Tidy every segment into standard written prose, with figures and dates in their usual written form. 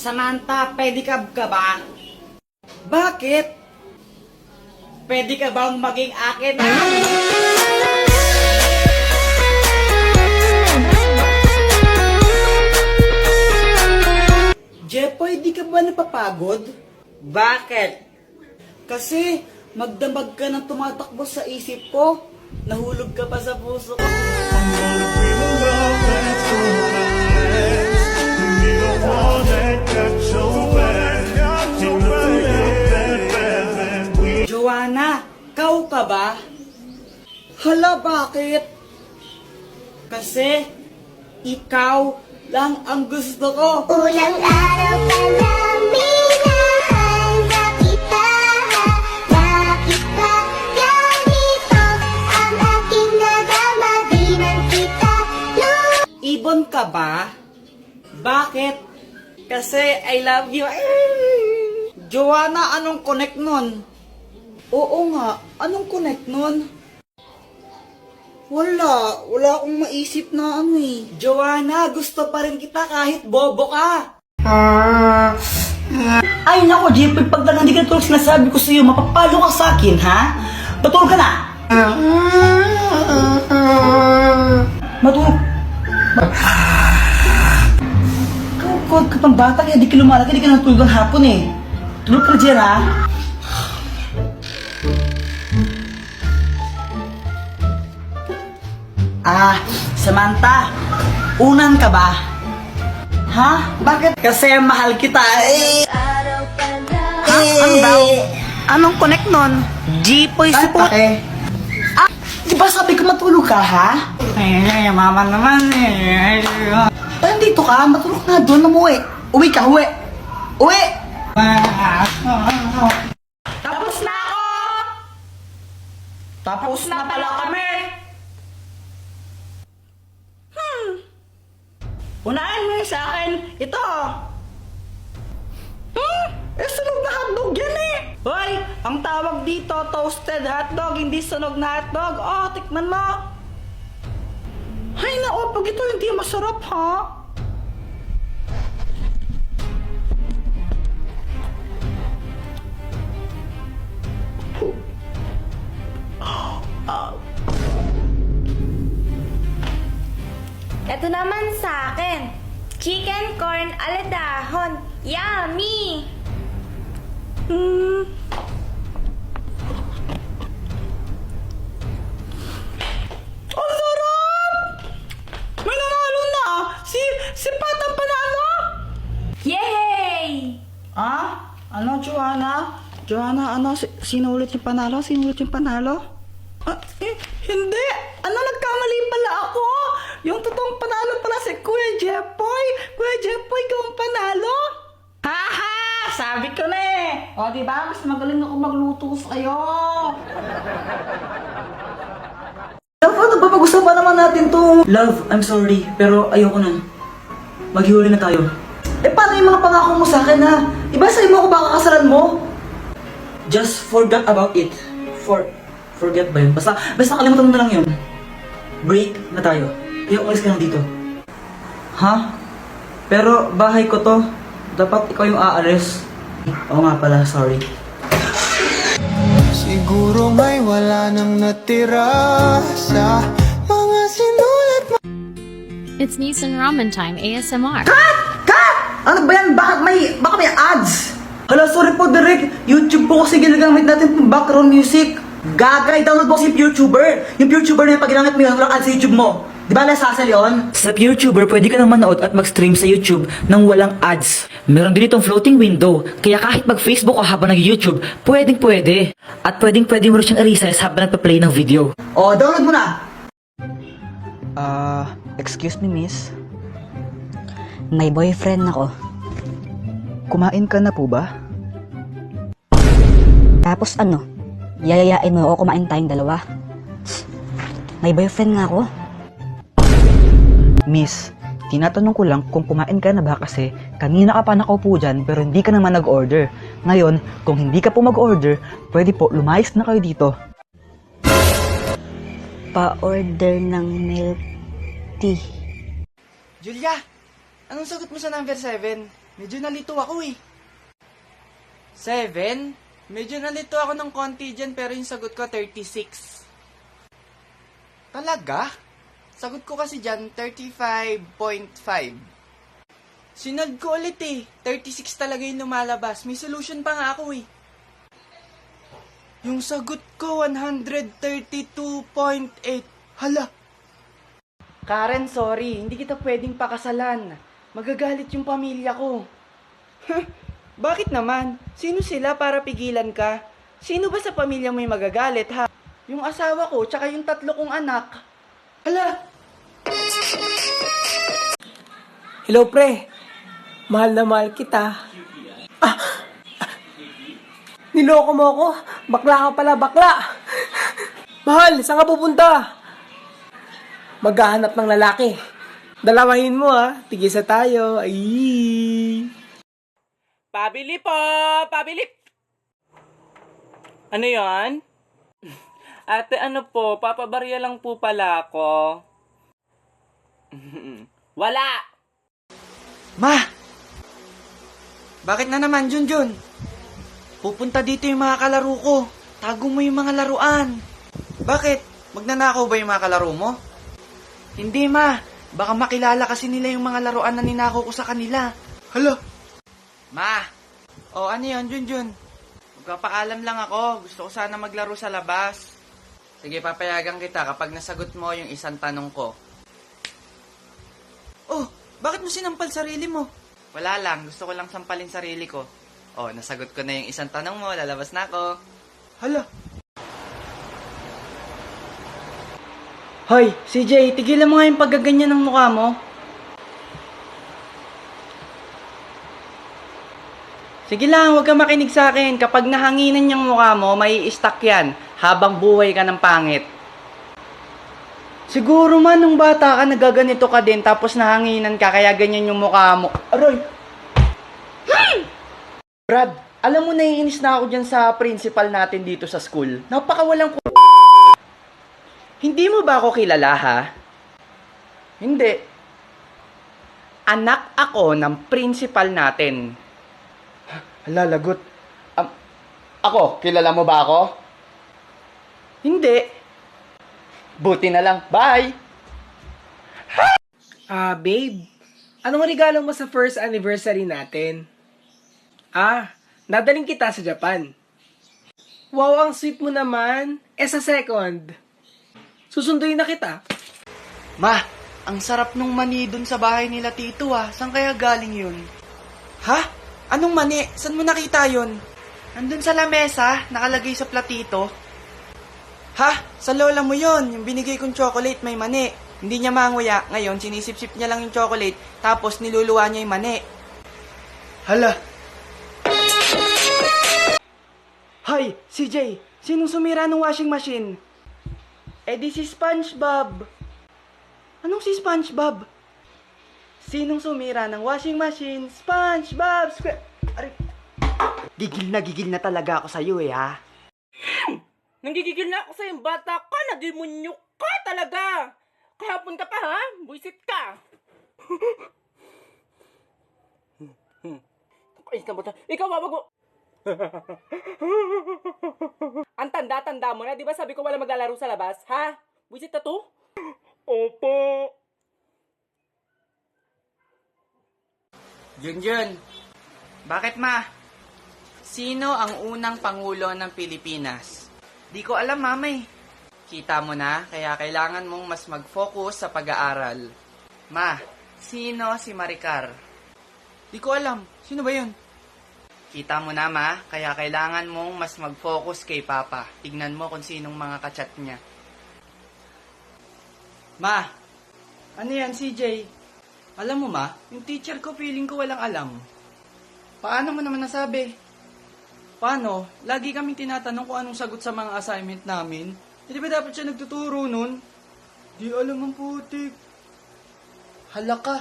Samantha, pedicab ka ba? Bakit? Pwede ka bang maging akin? Jepoy, di ka ba napapagod? Bakit? Kasi magdamag ka ng tumatakbo sa isip ko. Nahulog ka pa sa puso ko. Joanna, kau ka ba? Hala, bakit? Kasi ikaw lang ang gusto ko. Ulang araw pa lang minahanda kita. Bakit ba ganito ang aking nadama? Di man kita Ibon ka ba? Bakit? Kasi I love you. Joanna, anong connect nun? Oo nga, anong connect nun? Wala akong maisip na ano eh. Joanna, gusto pa rin kita kahit bobo ka. Ay nako, Jepoy, pag hindi ka tulog sinasabi ko sa'yo, mapapalo ka sa akin, ha? Matulog ka na! Matulog. Kukod ka pang bata, kaya di ka lumalag, di ka natulog ang hapon eh. Tulog ka na, Jer, ha? Samantha, unan ka ba? Ha? Bakit? Kasi mahal kita eh. araw pa lang. Ha? Ano daw? Anong connect nun? Jepoy support. Di ba sabi ko matulog ka, ha? Ay, mama naman eh. Nandito ka, matulog na doon, umuwi. Uwi ka, uwi. Uwi! Tapos na ako! Tapos na pala kami! Unahin mo yun sa akin. Ito. Sunog na hotdog yan eh. Hoy, ang tawag dito, toasted hotdog, hindi sunog na hotdog. Oh, tikman mo. Hay na, pag ito hindi masarap, ha? Ito naman sa akin. Chicken corn aladahon. Yummy! Ang sarap! May nanalo na! Si Pat ang panalo! Yay! Ano, Joanna? Joanna, ano? Sino ulit yung panalo? Sino ulit yung panalo? Hindi! Ano, nagkamali pala ako! Yung totoong panalo pala si Kuya Jepoy! Kuya Jepoy, ikaw ang panalo! Haha! Sabi ko na eh! O, diba? Mas magaling ako magluto sa'yo! Love, ano ba? Pag-usapan naman natin to. Love, I'm sorry, pero ayoko na. Maghiwalay na tayo. Paano yung mga pangako mo sa akin, ha? Diba sa'yo mo ako baka kasalan mo? Just forget about it. Forget ba yun? Basta kalimutan mo na lang yun. Break na tayo. Kaya umalis ka lang dito. Ha? Pero bahay ko to. Dapat ikaw yung aalis. Oo nga pala, sorry. Siguro may wala nang natira sa mga sinulat mo. It's Nissan Ramen Time ASMR. Cut! Ano ba yan? Baka may ads? Hala, sorry po, Derek. YouTube po kasi ginagamit natin pang background music. Gagay, download mo si PureTuber. Yung PureTuber na yung pag ginamit mo yun, walang ads sa YouTube mo. Di ba nasasal yun? Sa PureTuber, pwede ka nang manood at mag-stream sa YouTube nang walang ads. Meron din itong floating window, kaya kahit mag-Facebook o habang nag-YouTube, pwedeng-pwede. At pwedeng-pwede mo rin siyang i-resize habang nagpa-play ng video. O, download mo na! Excuse me, miss? May boyfriend ako. Kumain ka na po ba? Tapos ano? Yayayain mo ako kumain tayong dalawa. May boyfriend nga ako. Miss, tinatanong ko lang kung kumain ka na ba kasi kanina ka pa nakaupo dyan pero hindi ka naman nag-order. Ngayon, kung hindi ka po mag-order, pwede po lumayas na kayo dito. Pa-order ng milk tea. Julia, anong sagot mo sa number 7? Medyo nalito ako eh. 7? Medyo nalito ako ng konti dyan pero yung sagot ko 36. Talaga? Sagot ko kasi dyan 35.5. Sinod ko ulit eh. 36 talaga yung lumalabas. May solution pa nga ako eh. Yung sagot ko 132.8. Hala. Karen, sorry. Hindi kita pwedeng pakasalan. Magagalit yung pamilya ko. Bakit naman? Sino sila para pigilan ka? Sino ba sa pamilya mo yung magagalit, ha? Yung asawa ko, tsaka yung 3 kong anak. Hala! Hello, pre. Mahal na mahal kita. Niloko mo ako. Bakla ka pala, bakla. Mahal, saan ka pupunta? Maghahanap ng lalaki. Dalawahin mo, ha. Tigisa tayo. Ay. Pabili po! Pabili! Ano yon? Ate, ano po? Papabarya lang po pala ako. Wala! Ma! Bakit na naman, Junjun? Pupunta dito yung mga kalaro ko. Tago mo yung mga laruan. Bakit? Magnanakaw ba yung mga kalaro mo? Hindi, ma. Baka makilala kasi nila yung mga laruan na ninakaw ko sa kanila. Hala! Ma! O, ano yun, Junjun? Magpapaalam lang ako. Gusto ko sana maglaro sa labas. Sige, papayagan kita kapag nasagot mo yung isang tanong ko. Oh, bakit mo sinampal sarili mo? Wala lang, gusto ko lang sampalin sarili ko. Oh, nasagot ko na yung isang tanong mo, lalabas na ako. Hala. Hoy, CJ, tigilan mo nga yung paggaganyan ng mukha mo. Sige lang, huwag ka makinig sa akin. Kapag nahanginan yung mukha mo, may i-stuck yan habang buhay ka ng pangit. Siguro man nung bata ka, nagaganito ka din, tapos nahanginan ka, kaya ganyan yung mukha mo. Aroy! Brad, alam mo, naiinis na ako dyan sa principal natin dito sa school. Napakawalang Hindi mo ba ako kilala, ha? Hindi. Anak ako ng principal natin. Hala, lagot. Ako, kilala mo ba ako? Hindi. Buti na lang. Bye! Babe. Anong regalo mo sa first anniversary natin? Dadaling kita sa Japan. Wow, ang sweet mo naman. Sa second, susunduin na kita. Ma, ang sarap nung mani dun sa bahay nila Tito Saan kaya galing yun? Ha? Anong mani? Saan mo nakita yun? Andun sa lamesa, nakalagay sa platito. Ha? Sa lola mo yun. Yung binigay kong chocolate may mani. Hindi niya manguya. Ngayon, sinisip-sip niya lang yung chocolate, tapos niluluwa niya yung mani. Hala. Hoy, CJ, sinong sumira ng washing machine? Di si SpongeBob. Anong si SpongeBob? Sinong sumira ng washing machine? SpongeBob! Gigil na talaga ako sa'yo ha? Nanggigigil na ako sa'yo, bata ka, nagimunyo ka talaga! Kahapon ka pa ha? Buisit ka! Kais na bata, ikaw wag mo! Ang tanda-tanda mo na, di ba sabi ko wala maglalaro sa labas, ha? Buisit na to? Opo. Junjun, bakit ma? Sino ang unang pangulo ng Pilipinas? Di ko alam, mamay. Kita mo na, kaya kailangan mong mas mag-focus sa pag-aaral. Ma, sino si Maricar? Di ko alam. Sino ba yun? Kita mo na, ma, kaya kailangan mong mas mag-focus kay Papa. Tignan mo kung sinong mga kachat niya. Ma, ano yan, CJ? Alam mo, ma, yung teacher ko feeling ko walang alam. Paano mo naman nasabi? Paano? Lagi kaming tinatanong kung anong sagot sa mga assignment namin. Hindi ba dapat siya nagtuturo nun? Di alam ang putik. Hala ka.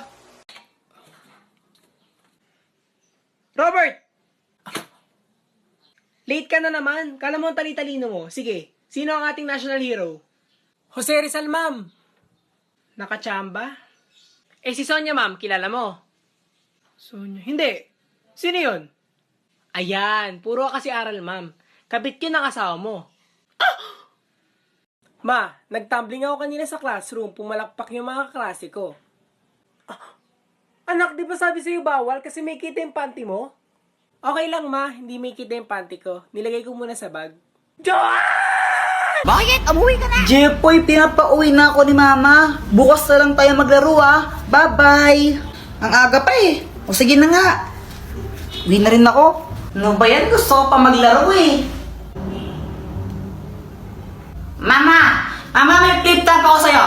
Robert! Late ka na naman. Kala mo ang tali-talino mo. Sige, sino ang ating national hero? Jose Rizal, ma'am. Nakachamba? Si Sonia, ma'am, kilala mo. Sonya. Hindi. Sino yun? Ayan, puro kasi aral, ma'am. Kabit yun ang asawa mo. Ma, nagtumbling ako kanina sa classroom. Pumalakpak yung mga kaklase ko. Anak, di ba sabi sa'yo bawal kasi may kita yung panty mo? Okay lang, ma. Hindi may kita yung panty ko. Nilagay ko muna sa bag. Bakit? Umuwi ka na! Jepoy, pinapauwi na ako ni Mama. Bukas na lang tayo maglaro ah. Bye-bye. Ang aga pa eh. O sige na nga. Uwi na rin ako. Ano ba yan? Gusto ko pa maglaro eh. Mama! Mama, may flip top ako sa'yo.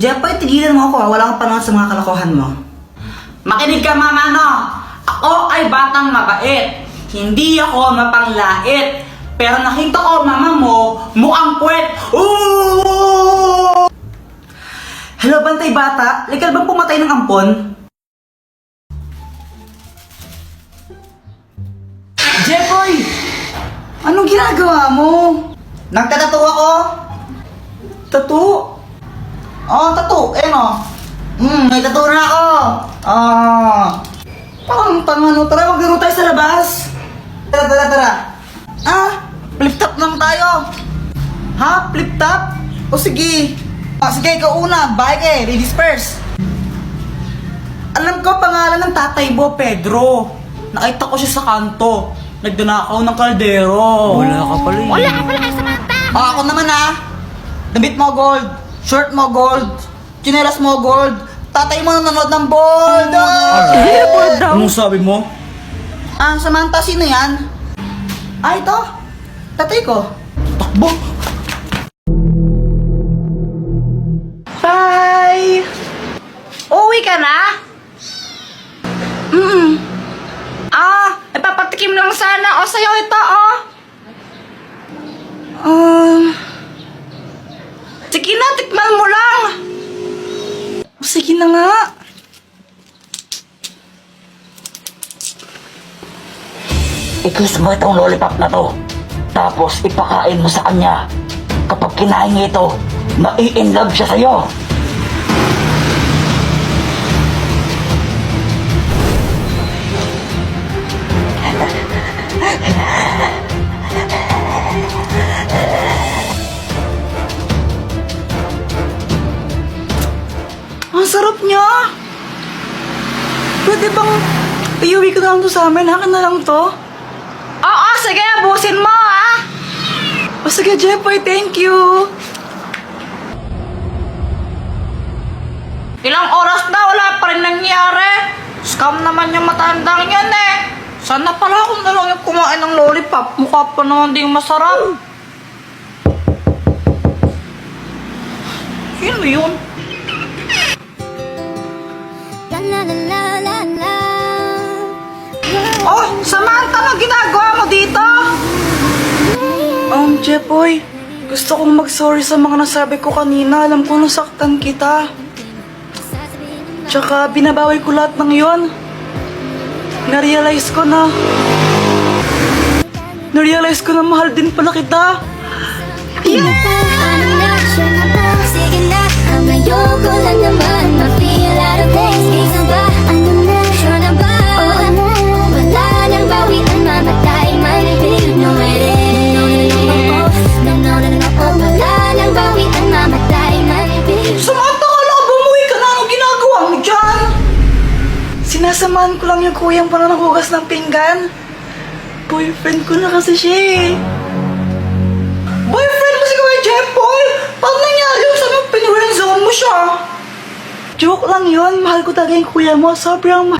Jepoy, tigilan mo ako ah. Wala kang panahon sa mga kalokohan mo. Makinig ka, Mama, no? Ako ay batang mabait. Hindi ako mapanglait. Pero nakita ko, Mama mo, mukhang puwet. Ooh! Hello, bantay bata. Legal bang pumatay ng ampon? Jeffoy! Anong ginagawa mo? Nagtatato ako? Tattoo? Oh, tattoo. Ayun o. May tattoo na ako. Parang tangano. Tara, maglaro tayo sa labas. Tara. Flip top lang tayo. Ha? Flip top? O sige. Sige, ikaw una. Bye eh. Ladies first. Alam ko pangalan ng tatay mo, Pedro. Nakita ko siya sa kanto. Nagdanakaw ng kaldero. Wala ka pala eh. Wala ka pala kay Samantha! Ako naman damit mo gold. Shirt mo gold. Tsinelas mo gold. Tatay mo nanonood ng bold. Anong sabi mo? Samantha, sino yan? Ito. Tatay ko. Takbo. Bye! Uwi ka na? Ipapatikim lang sana. O, sa'yo ito, sige na, tikman mo lang. O, sige na nga. I-kiss mo itong lollipop na to. Tapos ipakain mo sa kanya. Kapag kinain niya ito, mai-inlove siya sa'yo. Ang sarap niya. Pwede bang iuwi ko na lang to sa amin? Akin na lang to. Oo, sige. Abusin mo, O sige, Jeffoy. Thank you. Ilang oras na, wala pa rin nangyari. Scam naman yung matandang yan eh. Sana pala kung na lang yung kumain ng lollipop. Mukha pa naman din masarap. Sino yun? La la la la la. Oh, Samantha, ano ginagawa mo dito? Jeffoy, gusto kong mag-sorry sa mga nasabi ko kanina. Alam ko nasaktan kita. Tsaka binabawi ko lahat ng yon. Narealize ko na mahal din pala kita. Ano na, siya na ba? Sige na, ang ayoko lang naman ma-feel out of place. Isa ba? Ano na, siya na ba? O ano? Wala nang bawian, mamatay man. You know it is. No, wala nang bawian, mamatay man. Samantha, kala ko bumuwi ka na. Anong ginagawa mo dyan? Sinasamahan ko lang yung kuyang para naghugas ng pinggan. Boyfriend ko na kasi siya eh. Boyfriend mo si Kuya Jeffoy? Paano nangyari yung sabi pinurenzone mo siya? Joke lang yun. Mahal ko talaga yung kuya mo. Sobrang